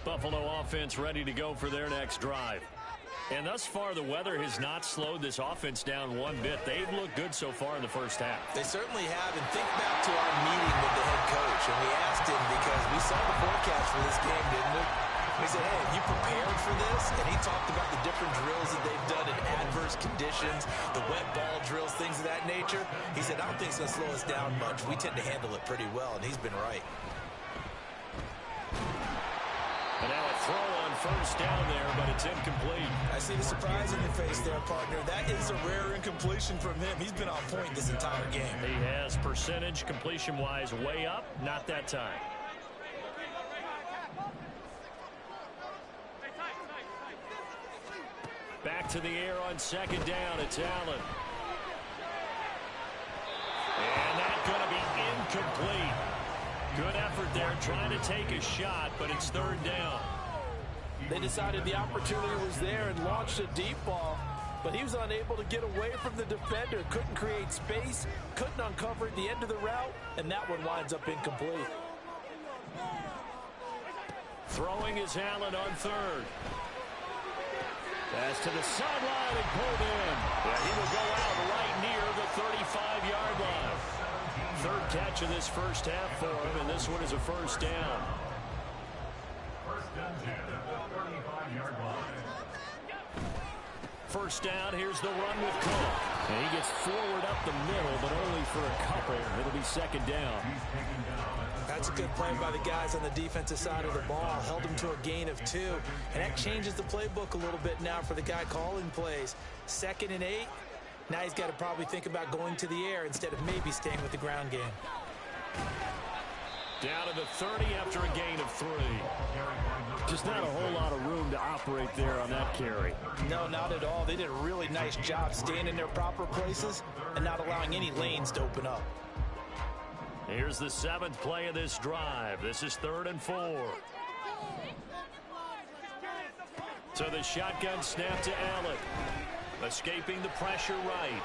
Buffalo offense ready to go for their next drive. And thus far, the weather has not slowed this offense down one bit. They've looked good so far in the first half. They certainly have. And think back to our meeting with the head coach. And we asked him because we saw the forecast for this game, didn't we? We said, hey, have you prepared for this? And he talked about the different drills that they've done in adverse conditions, the wet ball drills, things of that nature. He said, I don't think it's going to slow us down much. We tend to handle it pretty well, and he's been right. And now a throw on first down there, but it's incomplete. I see the surprise in your face there, partner. That is a rare incompletion from him. He's been on point this entire game. He has percentage completion-wise way up, not that time. Back to the air on second down. It's Allen. And that's going to be incomplete. Good effort there, trying to take a shot, but it's third down. They decided the opportunity was there and launched a deep ball, but he was unable to get away from the defender, couldn't create space, couldn't uncover the end of the route, and that one winds up incomplete. Throwing is Allen on third. Pass to the sideline and pulled in. Yeah, he will go out right near the 35-yard line. Third catch of this first half for him, and this one is a first down. First down, here's the run with Cook. And he gets forward up the middle, but only for a couple. It'll be second down. That's a good play by the guys on the defensive side of the ball. Held them to a gain of 2. And that changes the playbook a little bit now for the guy calling plays. 2nd and 8. Now he's got to probably think about going to the air instead of maybe staying with the ground game. Down to the 30 after a gain of 3. Just not a whole lot of room to operate there on that carry. No, not at all. They did a really nice job staying in their proper places and not allowing any lanes to open up. Here's the 7th play of this drive. This is 3rd and 4. So the shotgun snap to Allen. Escaping the pressure right.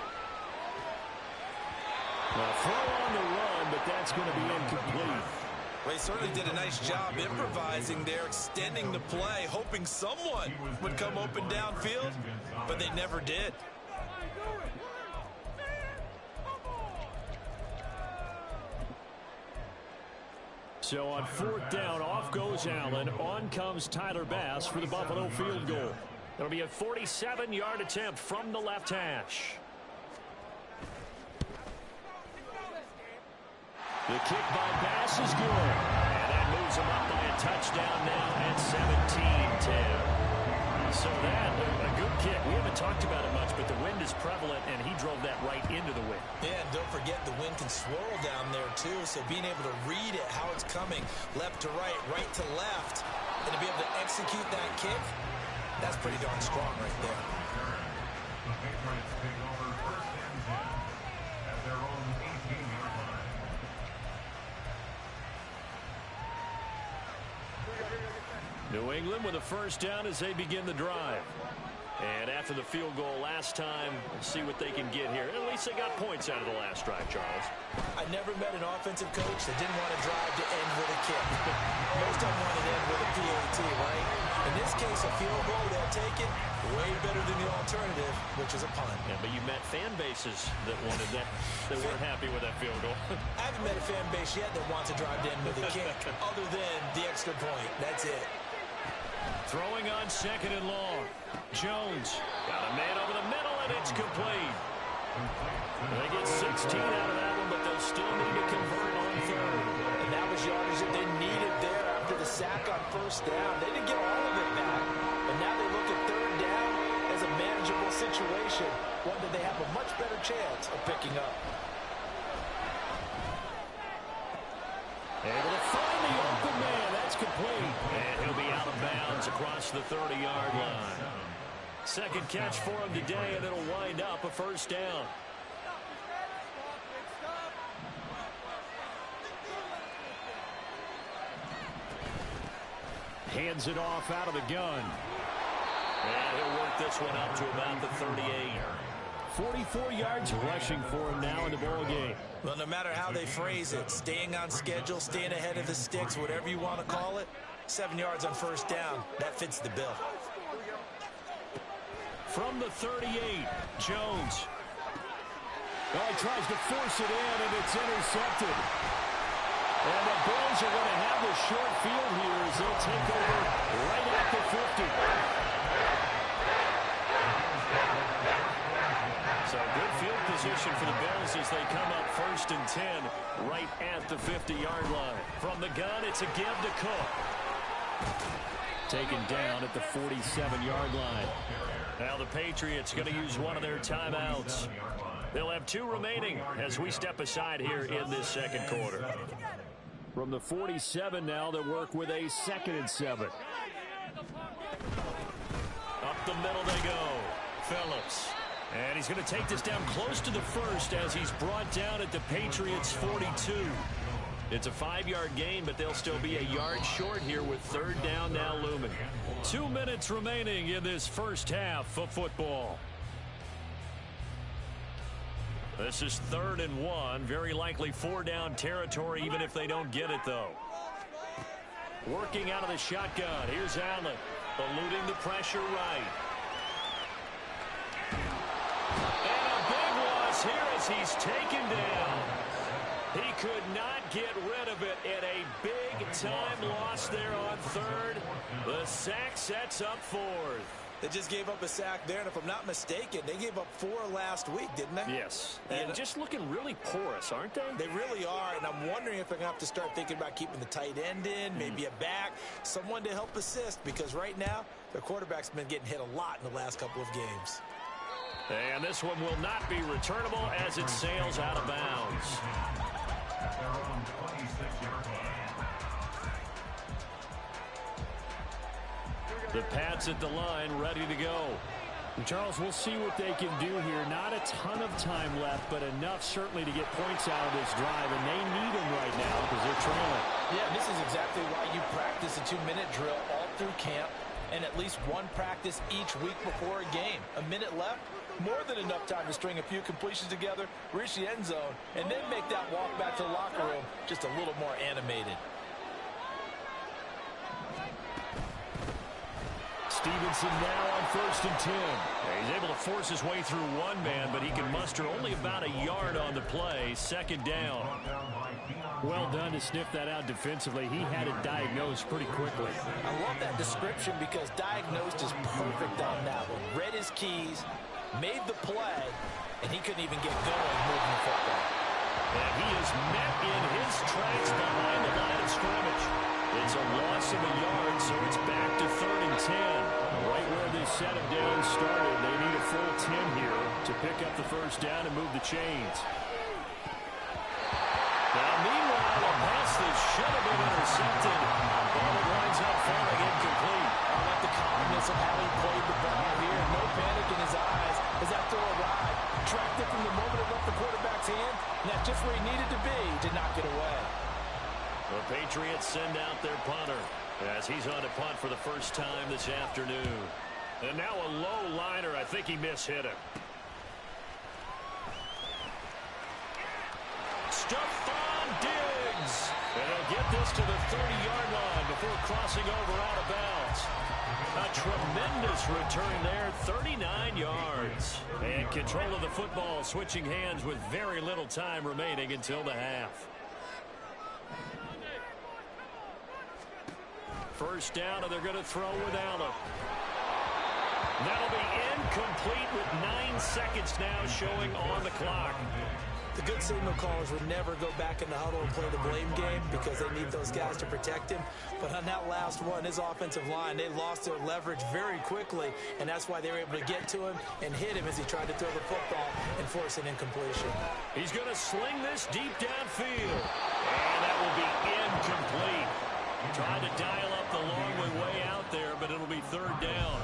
Well, throw on the run, but that's going to be incomplete. Well, he certainly did a nice job improvising there, extending the play, hoping someone would come open downfield, but they never did. So on 4th down, off goes Allen. On comes Tyler Bass for the Buffalo field goal. It'll be a 47-yard attempt from the left hash. The kick by Bass is good. And that moves him up by a touchdown now at 17-10. So that, a good kick. We haven't talked about it much, but the wind is prevalent, and he drove that right into the wind. Yeah, and don't forget the wind can swirl down there, too. So being able to read it, how it's coming, left to right to left, and to be able to execute that kick, that's pretty darn strong right there. New England with a first down as they begin the drive. And after the field goal last time, we'll see what they can get here. At least they got points out of the last drive, Charles. I never met an offensive coach that didn't want to drive to end with a kick. Most of them want to end with a PAT, right? In this case, a field goal, they'll take it way better than the alternative, which is a punt. Yeah, but you met fan bases that wanted that, that weren't happy with that field goal. I haven't met a fan base yet that wants to drive to end with a kick, other than the extra point. That's it. Throwing on 2nd and long. Jones got a man over the middle, and it's complete. They get 16 out of that one, but they'll still need to convert on 3rd. And that was yardage that they needed there after the sack on 1st down. They didn't get all of it back, but now they look at 3rd down as a manageable situation, one that they have a much better chance of picking up. Able to find the open man. That's complete. And he'll be out of bounds across the 30-yard line. 2nd catch for him today, and it'll wind up a first down. Hands it off out of the gun. And he'll work this one up to about the 38. 44 yards rushing for him now in the ball game. Well, no matter how they phrase it, staying on schedule, staying ahead of the sticks, whatever you want to call it, 7 yards on first down. That fits the bill. From the 38, Jones. Well, he tries to force it in, and it's intercepted. And the Bills are going to have the short field here as they'll take over right at the 50. So good field position for the Bills as they come up 1st and 10 right at the 50-yard line. From the gun, it's a give to Cook. Taken down at the 47-yard line. Now the Patriots going to use one of their timeouts. They'll have 2 remaining as we step aside here in this second quarter. From the 47 now, they work with a 2nd and 7. Up the middle they go. Phillips. And he's going to take this down close to the 1st as he's brought down at the Patriots' 42. It's a 5-yard gain, but they'll still be a yard short here with 3rd down now looming. 2 minutes remaining in this first half of football. This is 3rd and 1. Very likely 4-down territory, even if they don't get it, though. Working out of the shotgun. Here's Allen, eluding the pressure right. And a big loss here as he's taken down. He could not get rid of it in a big-time loss there on 3rd. The sack sets up 4th. They just gave up a sack there, and if I'm not mistaken, they gave up 4 last week, didn't they? Yes, and just looking really porous, aren't they? They really are, and I'm wondering if they're going to have to start thinking about keeping the tight end in, maybe a back, someone to help assist, because right now, their quarterback's been getting hit a lot in the last couple of games. And this one will not be returnable as it sails out of bounds. The Pats at the line, ready to go. Charles, we'll see what they can do here. Not a ton of time left, but enough certainly to get points out of this drive, and they need them right now because they're trailing. Yeah, this is exactly why you practice a 2-minute drill all through camp and at least one practice each week before a game. A minute left, more than enough time to string a few completions together, reach the end zone, and then make that walk back to the locker room just a little more animated. Stevenson now on 1st and 10. He's able to force his way through one man, but he can muster only about a yard on the play. 2nd down. Well done to sniff that out defensively. He had it diagnosed pretty quickly. I love that description because diagnosed is perfect on that one. Read his keys, made the play, and he couldn't even get going moving the football. And he is met in his tracks behind the line of scrimmage. It's a loss of a yard, so it's back to 3rd and 10. Right where this set of downs started, they need a full 10 here to pick up the 1st down and move the chains. Now, meanwhile, a pass that should have been intercepted. Ball that winds up falling incomplete. I like the calmness of how he played the ball here. No panic in his eyes as that throw arrived. Tracked it from the moment it left the quarterback's hand, and that's just where he needed to be to knock it away. The Patriots send out their punter as he's on to punt for the first time this afternoon. And now a low liner. I think he mishit him. Stephon Diggs. And he'll get this to the 30-yard line before crossing over out of bounds. A tremendous return there, 39 yards. And control of the football switching hands with very little time remaining until the half. 1st down, and they're going to throw with Allen. That'll be incomplete with 9 seconds now showing on the clock. The good signal callers would never go back in the huddle and play the blame game because they need those guys to protect him. But on that last one, his offensive line, they lost their leverage very quickly, and that's why they were able to get to him and hit him as he tried to throw the football and force an incompletion. He's going to sling this deep downfield, and that will be incomplete. Trying to dial up the long way out there, but it'll be 3rd down.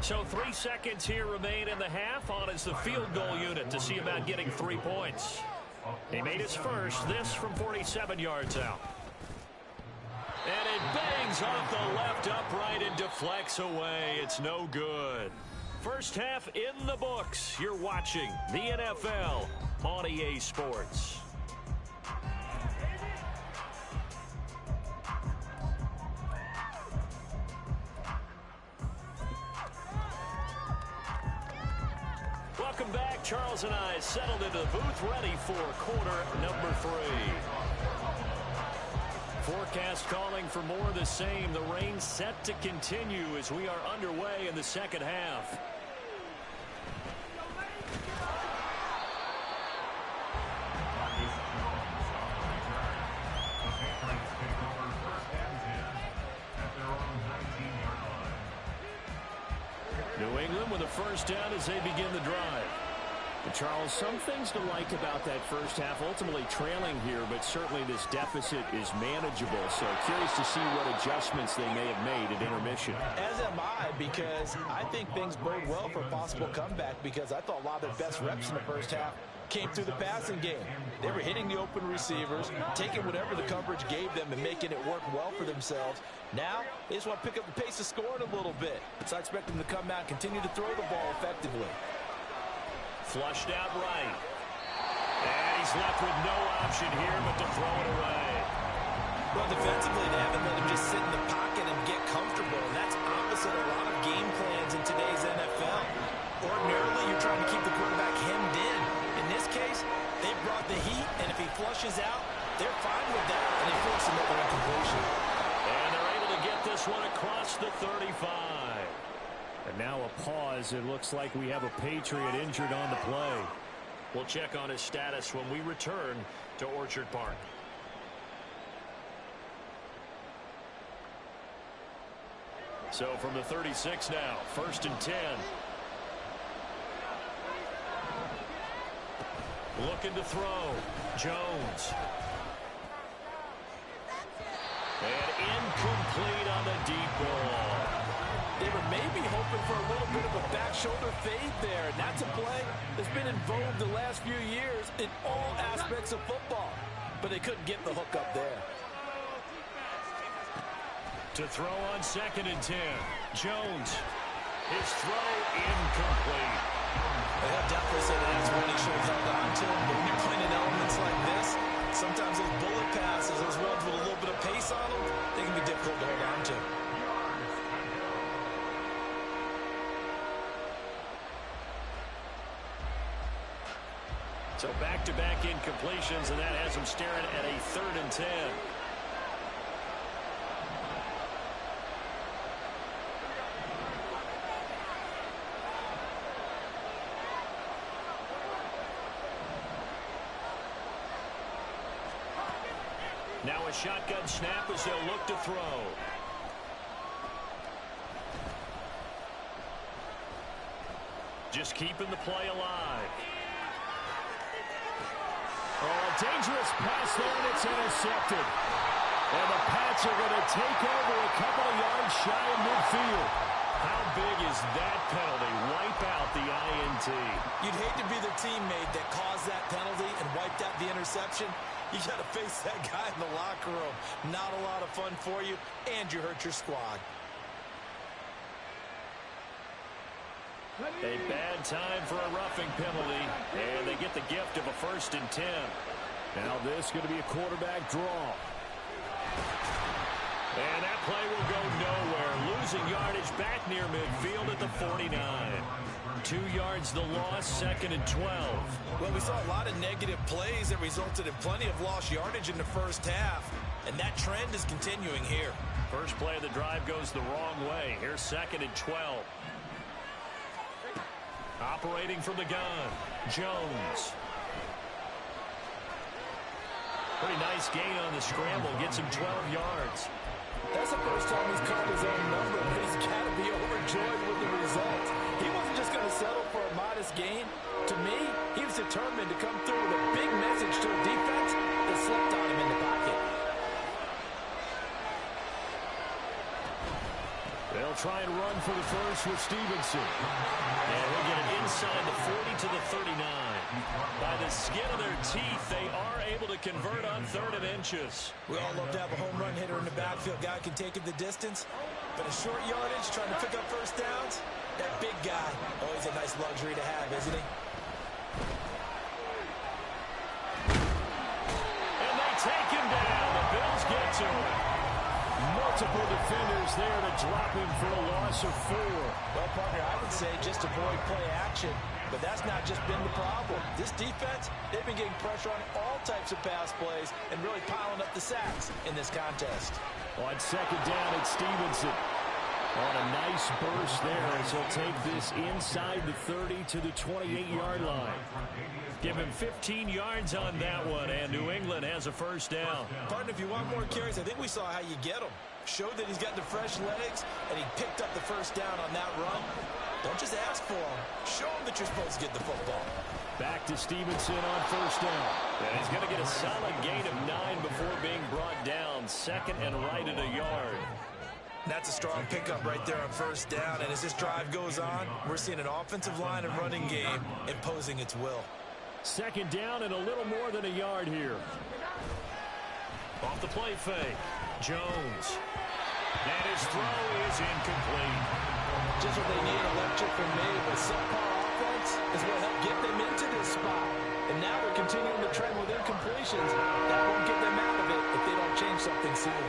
So 3 seconds here remain in the half. On is the field goal unit to see about getting 3 points. He made his first, this from 47 yards out. And it bangs off the left upright and deflects away. It's no good. First half in the books. You're watching the NFL on EA Sports. Charles and I settled into the booth ready for quarter number 3. Forecast calling for more of the same. The rain set to continue as we are underway in the second half. New England with a first down as they begin the drive. Charles, some things to like about that first half. Ultimately trailing here, but certainly this deficit is manageable. So curious to see what adjustments they may have made at intermission. As am I, because I think things bode well for a possible comeback, because I thought a lot of their best reps in the first half came through the passing game. They were hitting the open receivers, taking whatever the coverage gave them and making it work well for themselves. Now, they just want to pick up the pace of scoring a little bit. So I expect them to come out and continue to throw the ball effectively. Flushed out right. And he's left with no option here but to throw it away. Well, defensively, they haven't let him just sit in the pocket and get comfortable. And that's opposite a lot of game plans in today's NFL. Ordinarily, you're trying to keep the quarterback hemmed in. In this case, they brought the heat, and if he flushes out, they're fine with that, and they force another incompletion. And they're able to get this one across the 35. And now a pause. It looks like we have a Patriot injured on the play. We'll check on his status when we return to Orchard Park. So from the 36 now, 1st and 10. Looking to throw. Jones. And incomplete on the deep ball. They were maybe hoping for a little bit of a back shoulder fade there, and that's a play that's been in vogue the last few years in all aspects of football. But they couldn't get the hook up there. To throw on 2nd and 10. Jones. His throw incomplete. They'll definitely say that's one he should have held on to. But when you're playing in elements like this, sometimes those bullet passes, those ones with a little bit of pace on them, they can be difficult to hold on to. So back-to-back incompletions, and that has him staring at a 3rd and 10. Now a shotgun snap as they'll look to throw. Just keeping the play alive. Oh, dangerous pass there, and it's intercepted. And the Pats are going to take over a couple of yards shy of midfield. How big is that penalty? Wipe out the INT. You'd hate to be the teammate that caused that penalty and wiped out the interception. You got to face that guy in the locker room. Not a lot of fun for you, and you hurt your squad. A bad time for a roughing penalty, and they get the gift of a 1st and 10. Now this is going to be a quarterback draw. And that play will go nowhere. Losing yardage back near midfield at the 49. 2 yards the loss, 2nd and 12. Well, we saw a lot of negative plays that resulted in plenty of lost yardage in the first half, and that trend is continuing here. First play of the drive goes the wrong way. Here's 2nd and 12. Operating from the gun, Jones. Pretty nice gain on the scramble. Gets him 12 yards. That's the first time he's called his own number, but he's got to be overjoyed with the results. He wasn't just going to settle for a modest gain. To me, he was determined to come through with a big message to a defense that slept on him in the pocket. They'll try and run for the first with Stevenson. And we'll get it inside the 40 to the 39. By the skin of their teeth, they are able to convert on 3rd and inches. We all love to have a home run hitter in the backfield. Guy can take it the distance. But a short yardage, trying to pick up first downs, that big guy, always a nice luxury to have, isn't he? And they take him down. The Bills get to him. Multiple defenders there to drop him for a loss of 4. Well, partner, I would say just avoid play action. But that's not just been the problem. This defense, they've been getting pressure on all types of pass plays and really piling up the sacks in this contest. On second down, it's Stevenson. On a nice burst there as he'll take this inside the 30 to the 28-yard line. Give him 15 yards on that one, and New England has a first down. Partner, if you want more carries, I think we saw how you get them. Showed that he's got the fresh legs, and he picked up the first down on that run. Don't just ask for him. Show him that you're supposed to get the football. Back to Stevenson on first down. And he's going to get a solid gain of 9 before being brought down. Second and right at a yard. That's a strong pickup right there on first down. And as this drive goes on, we're seeing an offensive line and running game imposing its will. Second down and a little more than a yard here. Off the play fake. Jones. And his throw is incomplete. Just what they need, electric from me, but subpar offense is what helped get them into this spot. And now they're continuing the trend with incompletions. That won't get them out of it if they don't change something soon.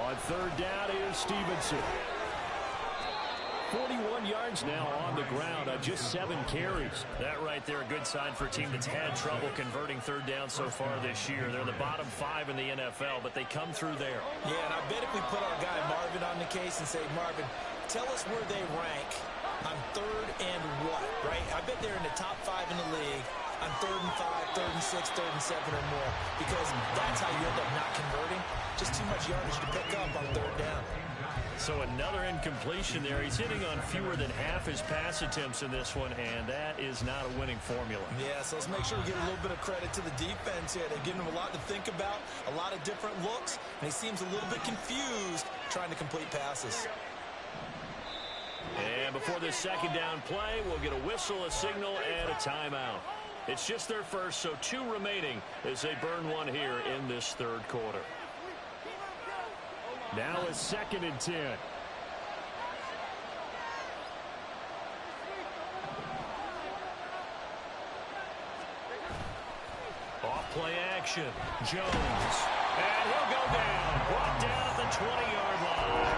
On third down, here's Stevenson. 41 yards now on the ground on just 7 carries. That right there, a good sign for a team that's had trouble converting third down so far this year. They're the bottom 5 in the NFL, but they come through there. Yeah, and I bet if we put our guy Marvin on the case and say, Marvin, tell us where they rank on third and what, right? I bet they're in the top 5 in the league on 3rd and 5, 3rd and 6, 3rd and 7 or more, because that's how you end up not converting. Just too much yardage to pick up on third down. So another incompletion there. He's hitting on fewer than half his pass attempts in this one, and that is not a winning formula. Yeah, so let's make sure we give a little bit of credit to the defense here. They've given him a lot to think about, a lot of different looks, and he seems a little bit confused trying to complete passes. And before this second down play, we'll get a whistle, a signal, and a timeout. It's just their first, so 2 remaining as they burn one here in this third quarter. Now a second and 10. Off play action. Jones. And he'll go down. Brought down at the 20-yard line.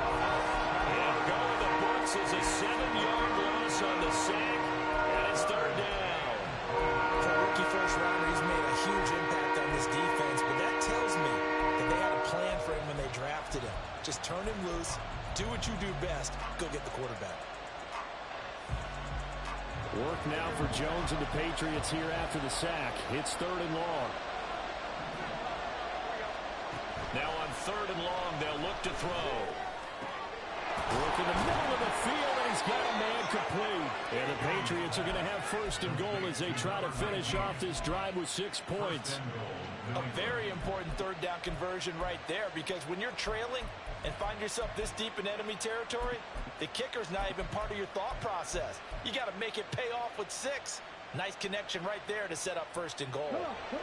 And go in the books as a 7-yard loss on the sack. And it's third down. For a rookie first rounder, he's made a huge impact on this defense, but that tells me that they had a plan for him when they drafted him. Just turn him loose, do what you do best, go get the quarterback. Work now for Jones and the Patriots here after the sack. It's 3rd and long. Now on 3rd and long, they'll look to throw. Work in the middle of the field, and he's got a man complete. And the Patriots are going to have 1st and goal as they try to finish off this drive with 6 points. A very important third down conversion right there, because when you're trailing and find yourself this deep in enemy territory, the kicker's not even part of your thought process. You got to make it pay off with 6. Nice connection right there to set up 1st and goal.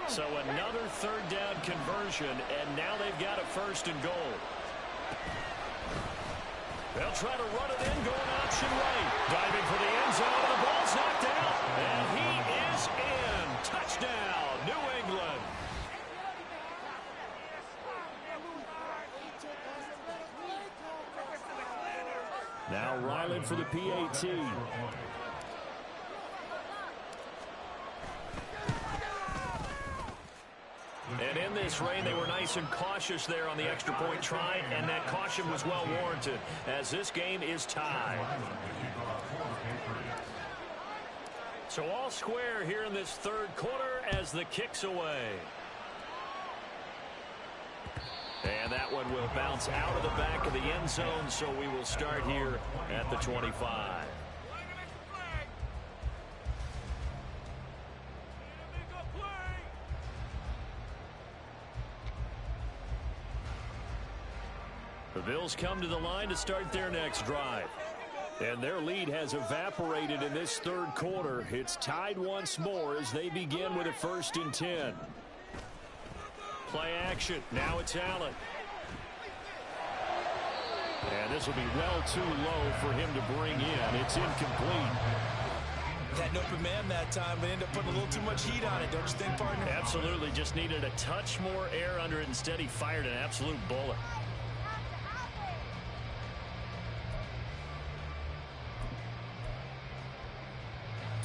So another third down conversion, and now they've got a 1st and goal. They'll try to run it in, going option right. Diving for the end zone, and the ball's knocked out. And he is in. Touchdown, New England. Now Ryland for the PAT. And in this rain, they were nice and cautious there on the extra point try, and that caution was well warranted as this game is tied. So all square here in this third quarter as the kick's away. And that one will bounce out of the back of the end zone, so we will start here at the 25. The Bills come to the line to start their next drive. And their lead has evaporated in this third quarter. It's tied once more as they begin with a 1st and 10. Play action. Now it's Allen. And this will be well too low for him to bring in. It's incomplete. Had an open man that time, but ended up putting a little too much heat on it, don't you think, partner? Absolutely. Just needed a touch more air under it. Instead, he fired an absolute bullet.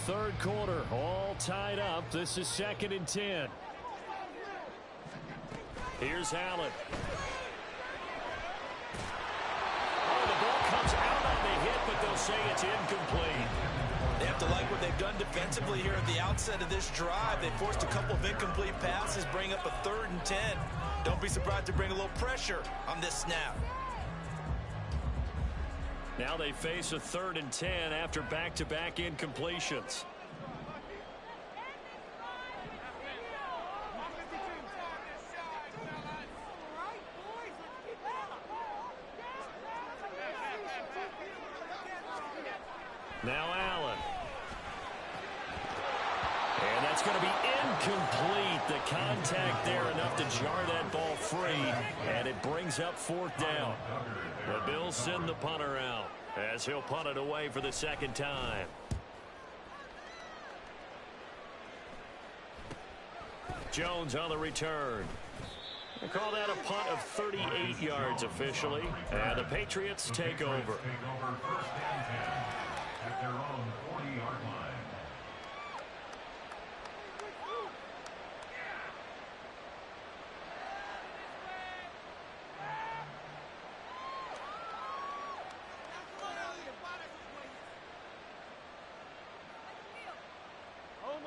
Third quarter, all tied up. This is 2nd and 10. Here's Allen. Oh, the ball comes out on the hit, but they'll say it's incomplete. They have to like what they've done defensively here at the outset of this drive. They forced a couple of incomplete passes, bring up a 3rd and 10. Don't be surprised to bring a little pressure on this snap. Now they face a 3rd and 10 after back-to-back incompletions. Now Allen. And that's going to be incomplete. The contact there enough to jar that ball free. And it brings up 4th down. The Bills send the punter out as he'll punt it away for the 2nd time. Jones on the return. They call that a punt of 38 yards officially. And the Patriots take over. At their own 40-yard line.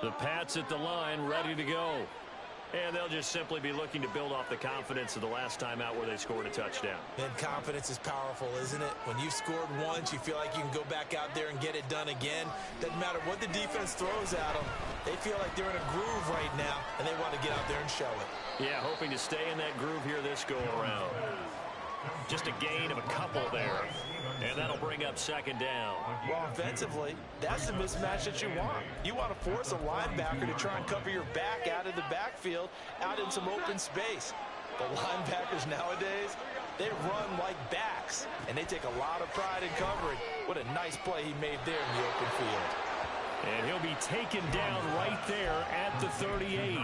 The Pats at the line, ready to go. And they'll just simply be looking to build off the confidence of the last time out where they scored a touchdown. And confidence is powerful, isn't it? When you've scored once, you feel like you can go back out there and get it done again. Doesn't matter what the defense throws at them. They feel like they're in a groove right now, and they want to get out there and show it. Yeah, hoping to stay in that groove here this go-around. Just a gain of a couple there. And that'll bring up 2nd down. Well, offensively, that's the mismatch that you want. You want to force a linebacker to try and cover your back out of the backfield, out in some open space. The linebackers nowadays, they run like backs, and they take a lot of pride in covering. What a nice play he made there in the open field. And he'll be taken down right there at the 38.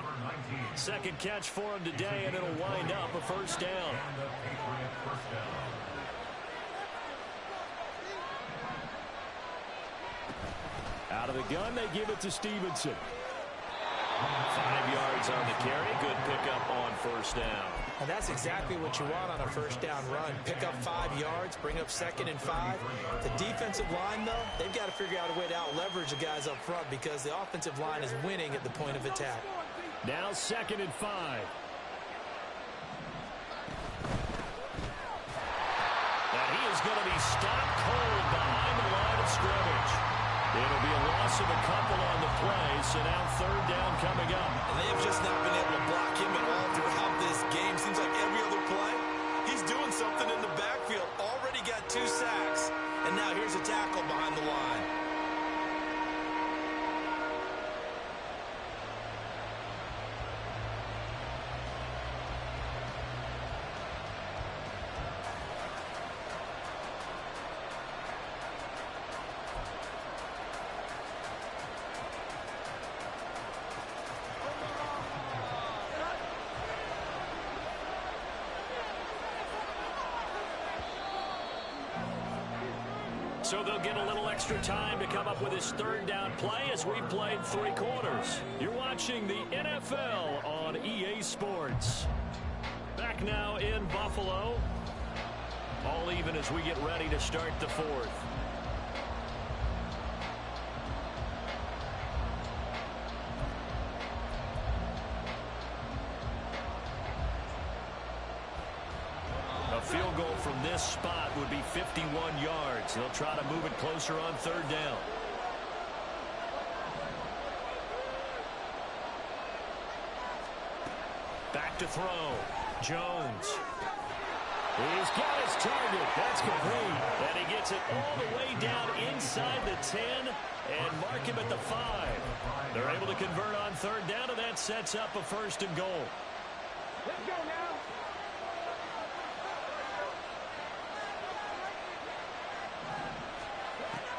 2nd catch for him today, and it'll wind up a 1st down. Out of the gun, they give it to Stevenson. 5 yards on the carry. Good pickup on 1st down. And that's exactly what you want on a 1st down run. Pick up 5 yards, bring up 2nd and 5. The defensive line, though, they've got to figure out a way to out-leverage the guys up front because the offensive line is winning at the point of attack. Now 2nd and 5. And he is going to be stopped cold behind the line of scrimmage. It'll be a loss of a couple on the play, so now 3rd down coming up. And they have just not been able to block him at all throughout this game. Seems like every other play, he's doing something in the backfield. Already got 2 sacks, and now here's a tackle behind the line. So they'll get a little extra time to come up with his 3rd down play as we've played 3 quarters. You're watching the NFL on EA Sports. Back now in Buffalo. All even as we get ready to start the 4th. A field goal from this spot would be 51 yards. They'll try to move it closer on 3rd down. Back to throw. Jones. He's got his target. That's complete. And he gets it all the way down inside the 10 and mark him at the 5. They're able to convert on 3rd down, and that sets up a 1st and goal. Let's go now.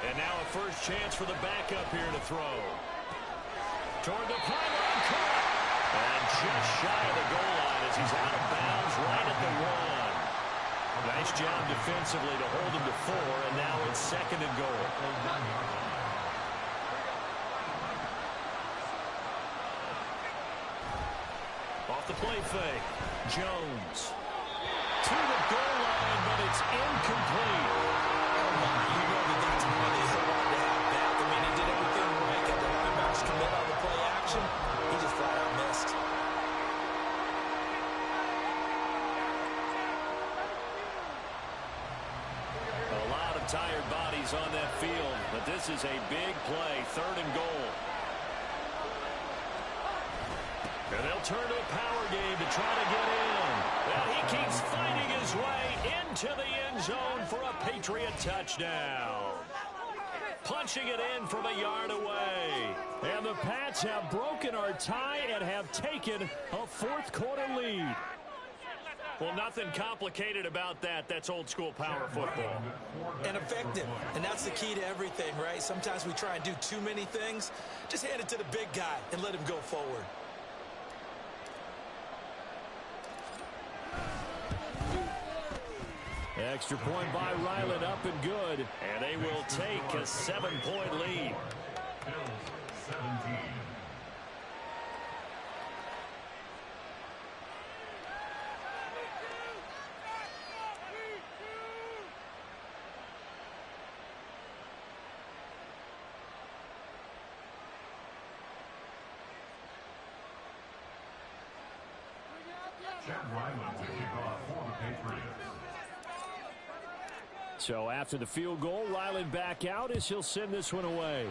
And And now a first chance for the backup here to throw. Toward the pylon, caught. And just shy of the goal line as he's out of bounds right at the 1. Nice job defensively to hold him to 4, and now it's 2nd and goal. Off the play fake. Jones. To the goal line, but it's incomplete. Come on, you know that that's one that he wanted to have back. I mean, he did everything right. Got the running backs commit on the play action. He just flat out missed. A lot of tired bodies on that field, but this is a big play. 3rd and goal. And they'll turn to a power game to try to get in. And he keeps fighting his way into the end zone for a Patriot touchdown. Punching it in from a yard away. And the Pats have broken our tie and have taken a 4th quarter lead. Well, nothing complicated about that. That's old school power football. And effective. And that's the key to everything, right? Sometimes we try and do too many things. Just hand it to the big guy and let him go forward. Extra point by Ryland, up and good. And they will take a 7-point lead. Bills 17. Chad Ryland to kick off for the Patriots. So after the field goal, Ryland back out as he'll send this one away.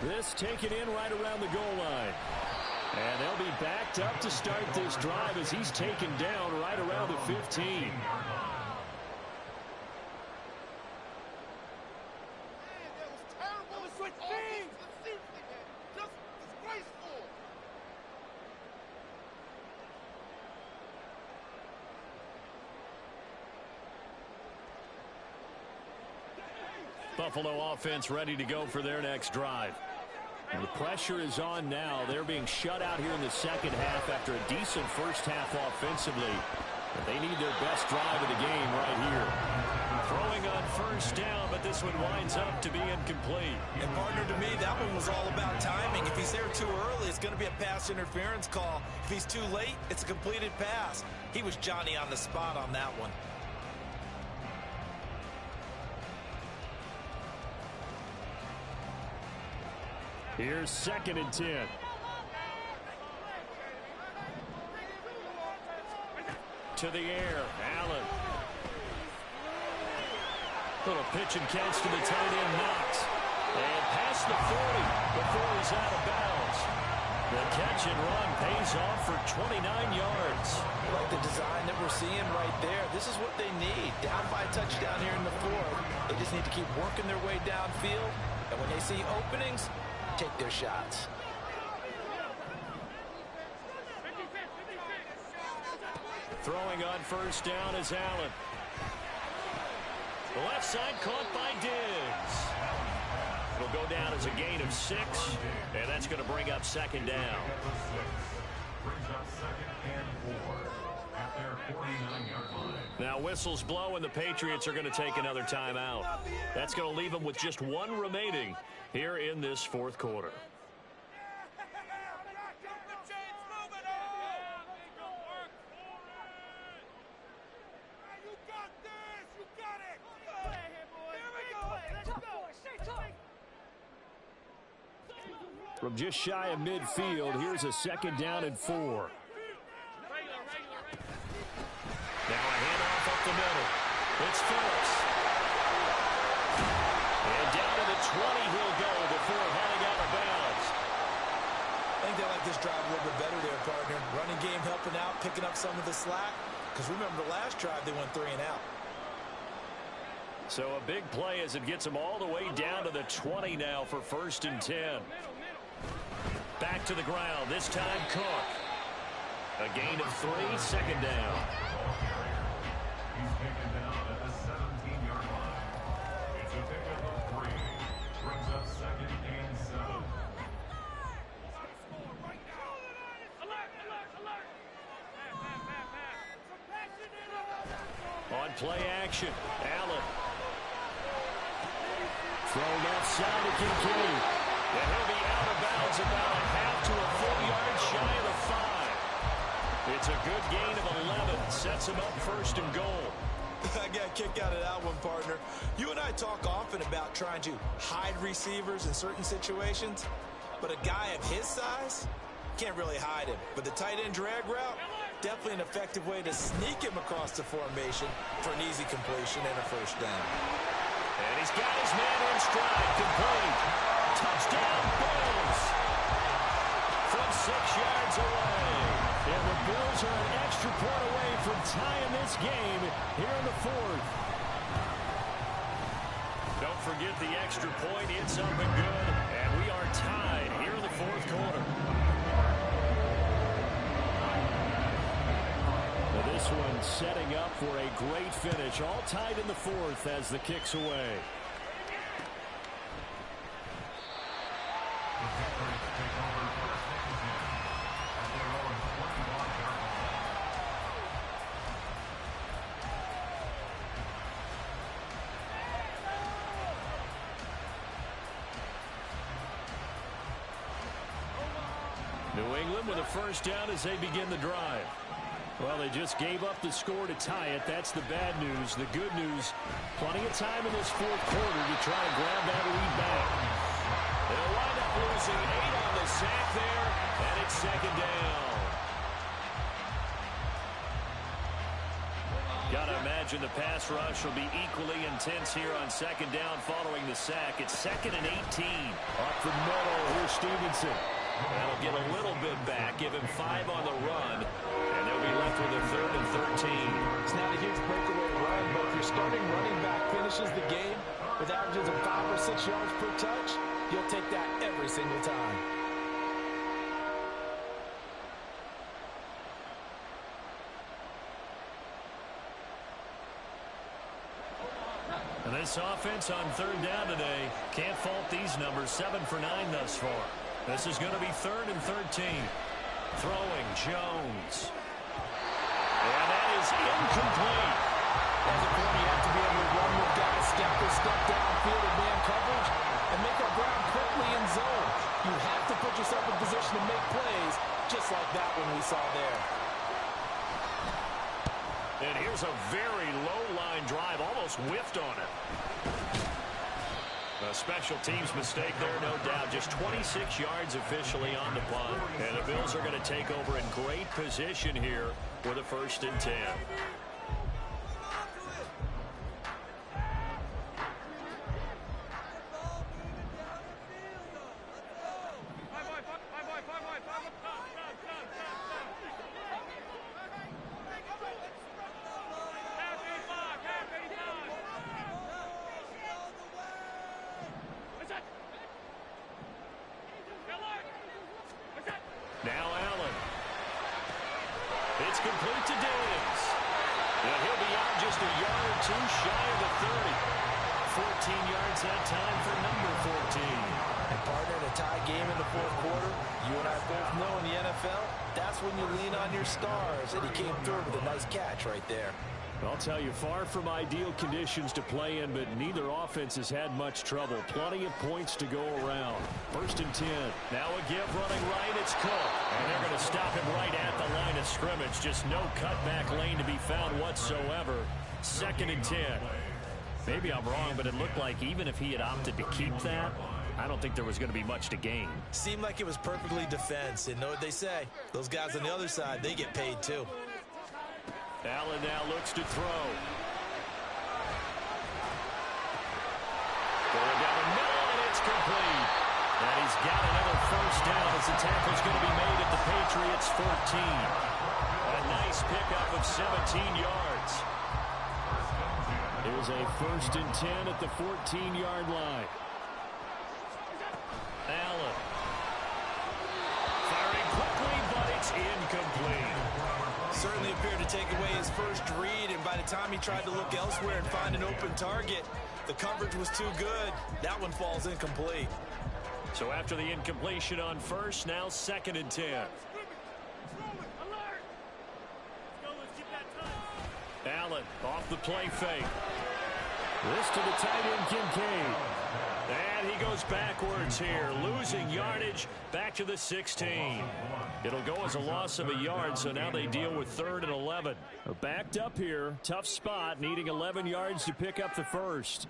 This taken in right around the goal line. And they'll be backed up to start this drive as he's taken down right around the 15. Buffalo offense ready to go for their next drive. And the pressure is on now. They're being shut out here in the second half after a decent first half offensively. But they need their best drive of the game right here. Throwing on first down, but this one winds up to be incomplete. And partner, to me, that one was all about timing. If he's there too early, it's going to be a pass interference call. If he's too late, it's a completed pass. He was Johnny on the spot on that one. Here's 2nd and 10. To the air, Allen. Little pitch and catch to the tight end, Knox. And past the 40 before he's out of bounds. The catch and run pays off for 29 yards. Like the design that we're seeing right there. This is what they need. Down by a touchdown here in the 4th. They just need to keep working their way downfield. And when they see openings, take their shots. Throwing on first down is Allen. The left side caught by Diggs. It'll go down as a gain of 6, and that's going to bring up 2nd down. Brings up 2nd and 4 at their 49-yard line. Now whistles blow, and the Patriots are going to take another timeout. That's going to leave them with just 1 remaining here in this 4th quarter. From just shy of midfield, here's a 2nd down and 4. Now a handoff up the middle. It's Phillips. And down to the 20 he'll go before heading out of bounds. I think they like this drive a little bit better there, partner. Running game helping out, picking up some of the slack. Because remember, the last drive they went 3 and out. So a big play as it gets them all the way down to the 20 now for 1st and 10. Back to the ground, this time Cook. A gain of 3, 2nd down. He's taken down at the 17-yard line. The pickup of 3 brings up 2nd and 7. On play action, Allen. Throw left side to Kincaid. And he'll be out of bounds about a half to a full yard shy of the 5. It's a good gain of 11. Sets him up 1st and goal. I got a kick out of that one, partner. You and I talk often about trying to hide receivers in certain situations, but a guy of his size can't really hide him. But the tight end drag route, definitely an effective way to sneak him across the formation for an easy completion and a 1st down. And he's got his man in stride, complete. Touchdown, Bills. From 6 yards away. And the Bills are an extra point away from tying this game here in the 4th. Don't forget the extra point. It's up and good. And we are tied here in the 4th quarter. Now this one setting up for a great finish. All tied in the 4th as the kick's away. New England with a 1st down as they begin the drive. Well, they just gave up the score to tie it. That's the bad news. The good news, plenty of time in this 4th quarter to try to grab that lead back. They'll wind up losing 8 on the sack there, and it's 2nd down. Gotta imagine the pass rush will be equally intense here on 2nd down following the sack. It's 2nd and 18. Up the middle, here's Stevenson. That'll get a little bit back, give him 5 on the run, and they'll be left with a 3rd and 13. It's not a huge breakaway run, but if your starting running back finishes the game with averages of 5 or 6 yards per touch, you'll take that every single time. And this offense on 3rd down today, can't fault these numbers, 7 for 9 thus far. This is going to be 3rd and 13. Throwing, Jones. And that is incomplete. As a corner, you have to be able to run with guys, step downfield in man coverage, and make up ground quickly in zone. You have to put yourself in position to make plays, just like that one we saw there. And here's a very low-line drive, almost whiffed on it. A special teams mistake there, no doubt. Just 26 yards officially on the punt. And the Bills are going to take over in great position here with a 1st and 10. Now Allen. It's complete to Diggs. And he'll be out just a yard or 2 shy of the 30. 14 yards that time for number 14. And partner, in a tie game in the 4th quarter, you and I both know in the NFL, that's when you lean on your stars. And he came through with a nice catch right there. I'll tell you, far from ideal conditions to play in, but neither offense has had much trouble. Plenty of points to go around. 1st and 10. Now a give running right, it's Cook. And they're going to stop him right at the line of scrimmage. Just no cutback lane to be found whatsoever. 2nd and 10. Maybe I'm wrong, but it looked like even if he had opted to keep that, I don't think there was going to be much to gain. Seemed like it was perfectly defense. And know what they say? Those guys on the other side, they get paid too. Allen now looks to throw. Going down the middle, and it's complete. And he's got another 1st down as the tackle's going to be made at the Patriots' 14. A nice pickup of 17 yards. Here's a 1st and 10 at the 14-yard line. Allen. Firing quickly, but it's incomplete. Certainly appeared to take away his first read, and by the time he tried to look elsewhere and find an open target, The coverage was too good. That one falls incomplete. So after the incompletion on first, now 2nd and 10. Allen off the play fake. This to the tight end, Kincaid. And he goes backwards here, losing yardage back to the 16. It'll go as a loss of a yard, so now they deal with 3rd and 11. Backed up here, tough spot, needing 11 yards to pick up the first.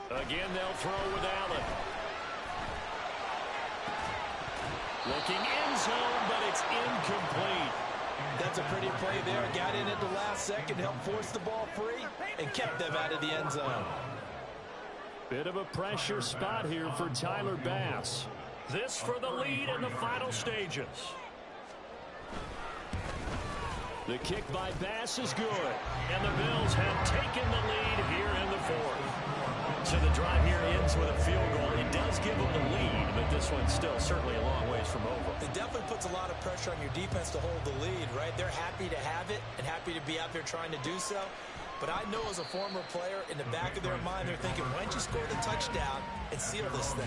Again, they'll throw with Allen. Looking end zone, but it's incomplete. That's a pretty play there. Got in at the last second, helped force the ball free, and kept them out of the end zone. Bit of a pressure spot here for Tyler Bass. This for the lead in the final stages. The kick by Bass is good. And the Bills have taken the lead here in the 4th. So the drive here ends with a field goal. It does give them the lead, but this one's still certainly a long ways from over. It definitely puts a lot of pressure on your defense to hold the lead, right? They're happy to have it and happy to be out there trying to do so. But I know as a former player, in the back of their mind, they're thinking, why don't you score the touchdown and seal this thing?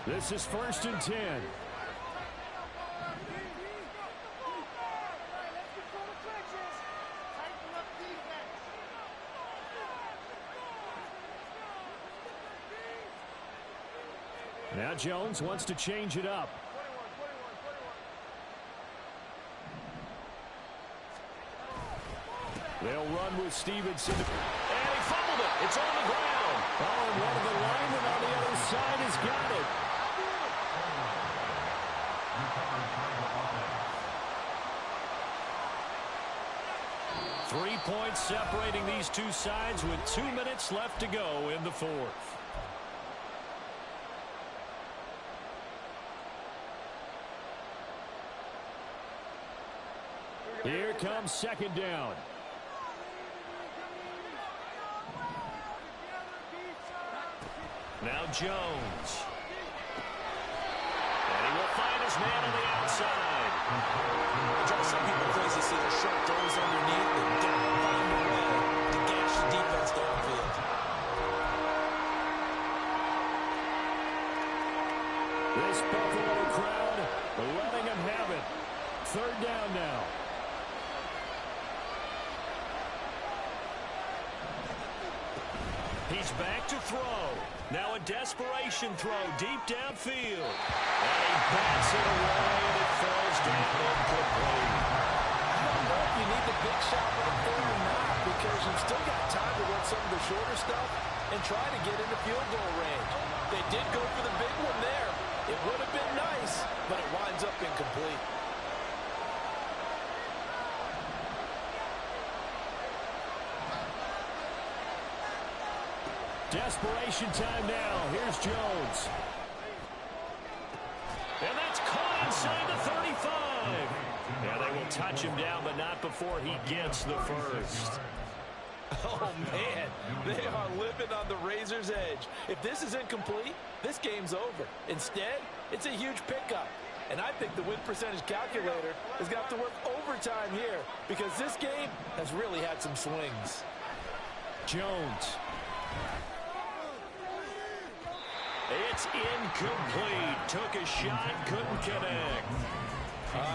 This is 1st and 10. Now Jones wants to change it up. They'll run with Stevenson. And he fumbled it. It's on the ground. Oh, and one of the linemen on the other side has got it. Three points separating these two sides with 2 minutes left to go in the 4th. Here comes 2nd down. Now Jones. And he will find his man on the outside. It drives some people crazy to see their short throws underneath and find a way to gash the defense downfield. This Buffalo crowd letting him have it. 3rd down now. He's back to throw. Now a desperation throw deep downfield. And he bats it away, and it falls down incomplete. I don't know if you need the big shot right there or not, because you've still got time to run some of the shorter stuff and try to get into field goal range. They did go for the big one there. It would have been nice, but it winds up incomplete. Desperation time now. Here's Jones. And that's caught inside the 35. Yeah, they will touch him down, but not before he gets the first. Oh, man, they are living on the razor's edge. If this is incomplete, this game's over. Instead, it's a huge pickup. And I think the win percentage calculator is going to have to work overtime here, because this game has really had some swings. Jones. It's incomplete. Took a shot, couldn't connect.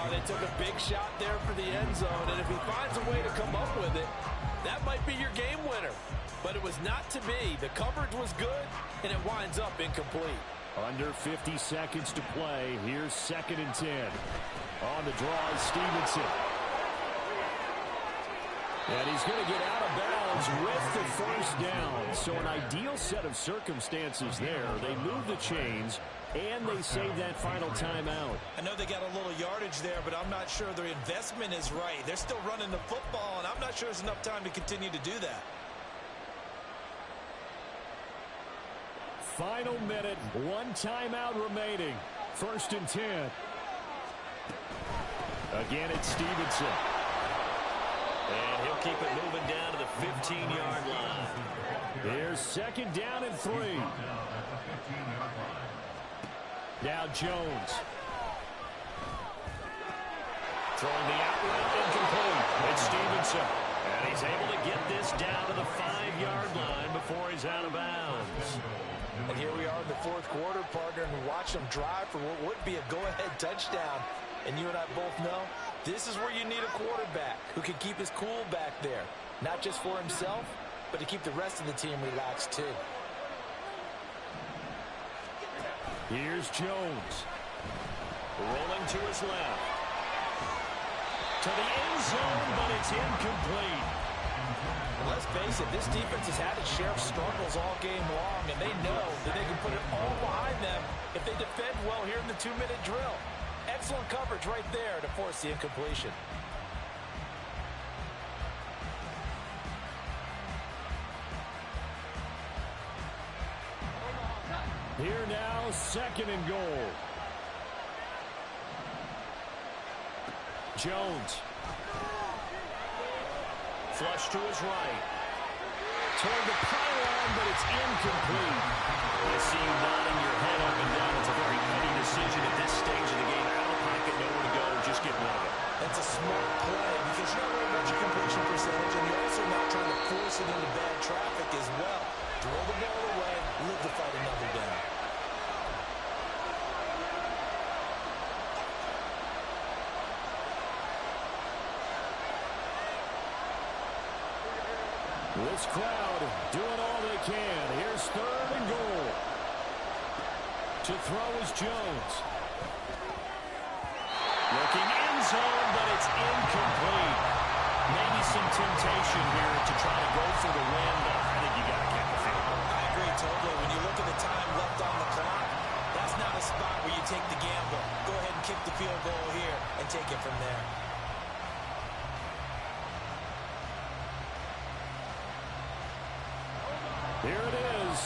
They took a big shot there for the end zone, and if he finds a way to come up with it, that might be your game winner. But it was not to be. The coverage was good, and it winds up incomplete. Under 50 seconds to play. Here's 2nd and 10. On the draw is Stevenson. And he's going to get out of bounds with the first down. So an ideal set of circumstances there. They move the chains, and they save that final timeout. I know they got a little yardage there, but I'm not sure their investment is right. They're still running the football, and I'm not sure there's enough time to continue to do that. Final minute, 1 timeout remaining. 1st and 10. Again, it's Stevenson. And he'll keep it moving down to the 15-yard line. Here's 2nd down and 3. Now Jones. Throwing the out route incomplete. It's Stevenson. And he's able to get this down to the 5-yard line before he's out of bounds. And here we are in the fourth quarter, partner, and watch them drive for what would be a go-ahead touchdown. And you and I both know this is where you need a quarterback who can keep his cool back there. Not just for himself, but to keep the rest of the team relaxed too. Here's Jones. Rolling to his left. To the end zone, but it's incomplete. Let's face it, this defense has had its share of struggles all game long, and they know that they can put it all behind them if they defend well here in the 2-minute drill. Excellent coverage right there to force the incompletion. Here now, 2nd and goal. Jones. Flush to his right. Toward the pylon, but it's incomplete. I see you nodding your head up and down. It's a very petty decision at this stage of the game. Out of the pocket, nowhere to go. Just get rid of it. That's a smart play because you're not very much completion percentage, and you're also not trying to force it into bad traffic as well. Throw the ball away, live to fight another down. This crowd doing all they can. Here's 3rd and goal. To throw is Jones. Looking end zone, but it's incomplete. Maybe some temptation here to try to go for the win, but I think you got to kick the field goal. I agree totally. When you look at the time left on the clock, that's not a spot where you take the gamble. Go ahead and kick the field goal here and take it from there. Here it is,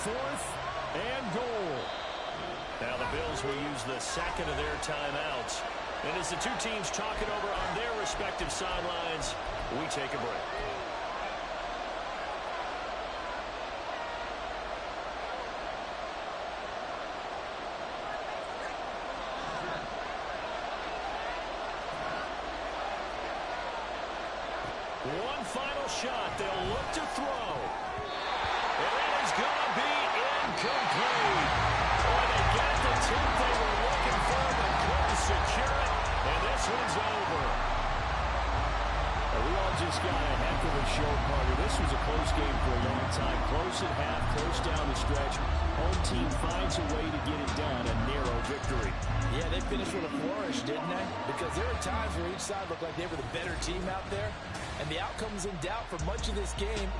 4th and goal. Now the Bills will use the 2nd of their timeouts. And as the two teams talk it over on their respective sidelines, we take a break. One final shot. They'll look to throw. And it is going to be incomplete. Boy, they got the tip they were looking for, but couldn't secure it. And this one's over. We all just got a heck of a show, partner. This was a close game for a long time. Close at half, close down the stretch. Home team finds a way to get it done. A narrow victory. Yeah, they finished with a flourish, didn't they? Because there were times where each side looked like they were the better team out there. And the outcome was in doubt for much of this game.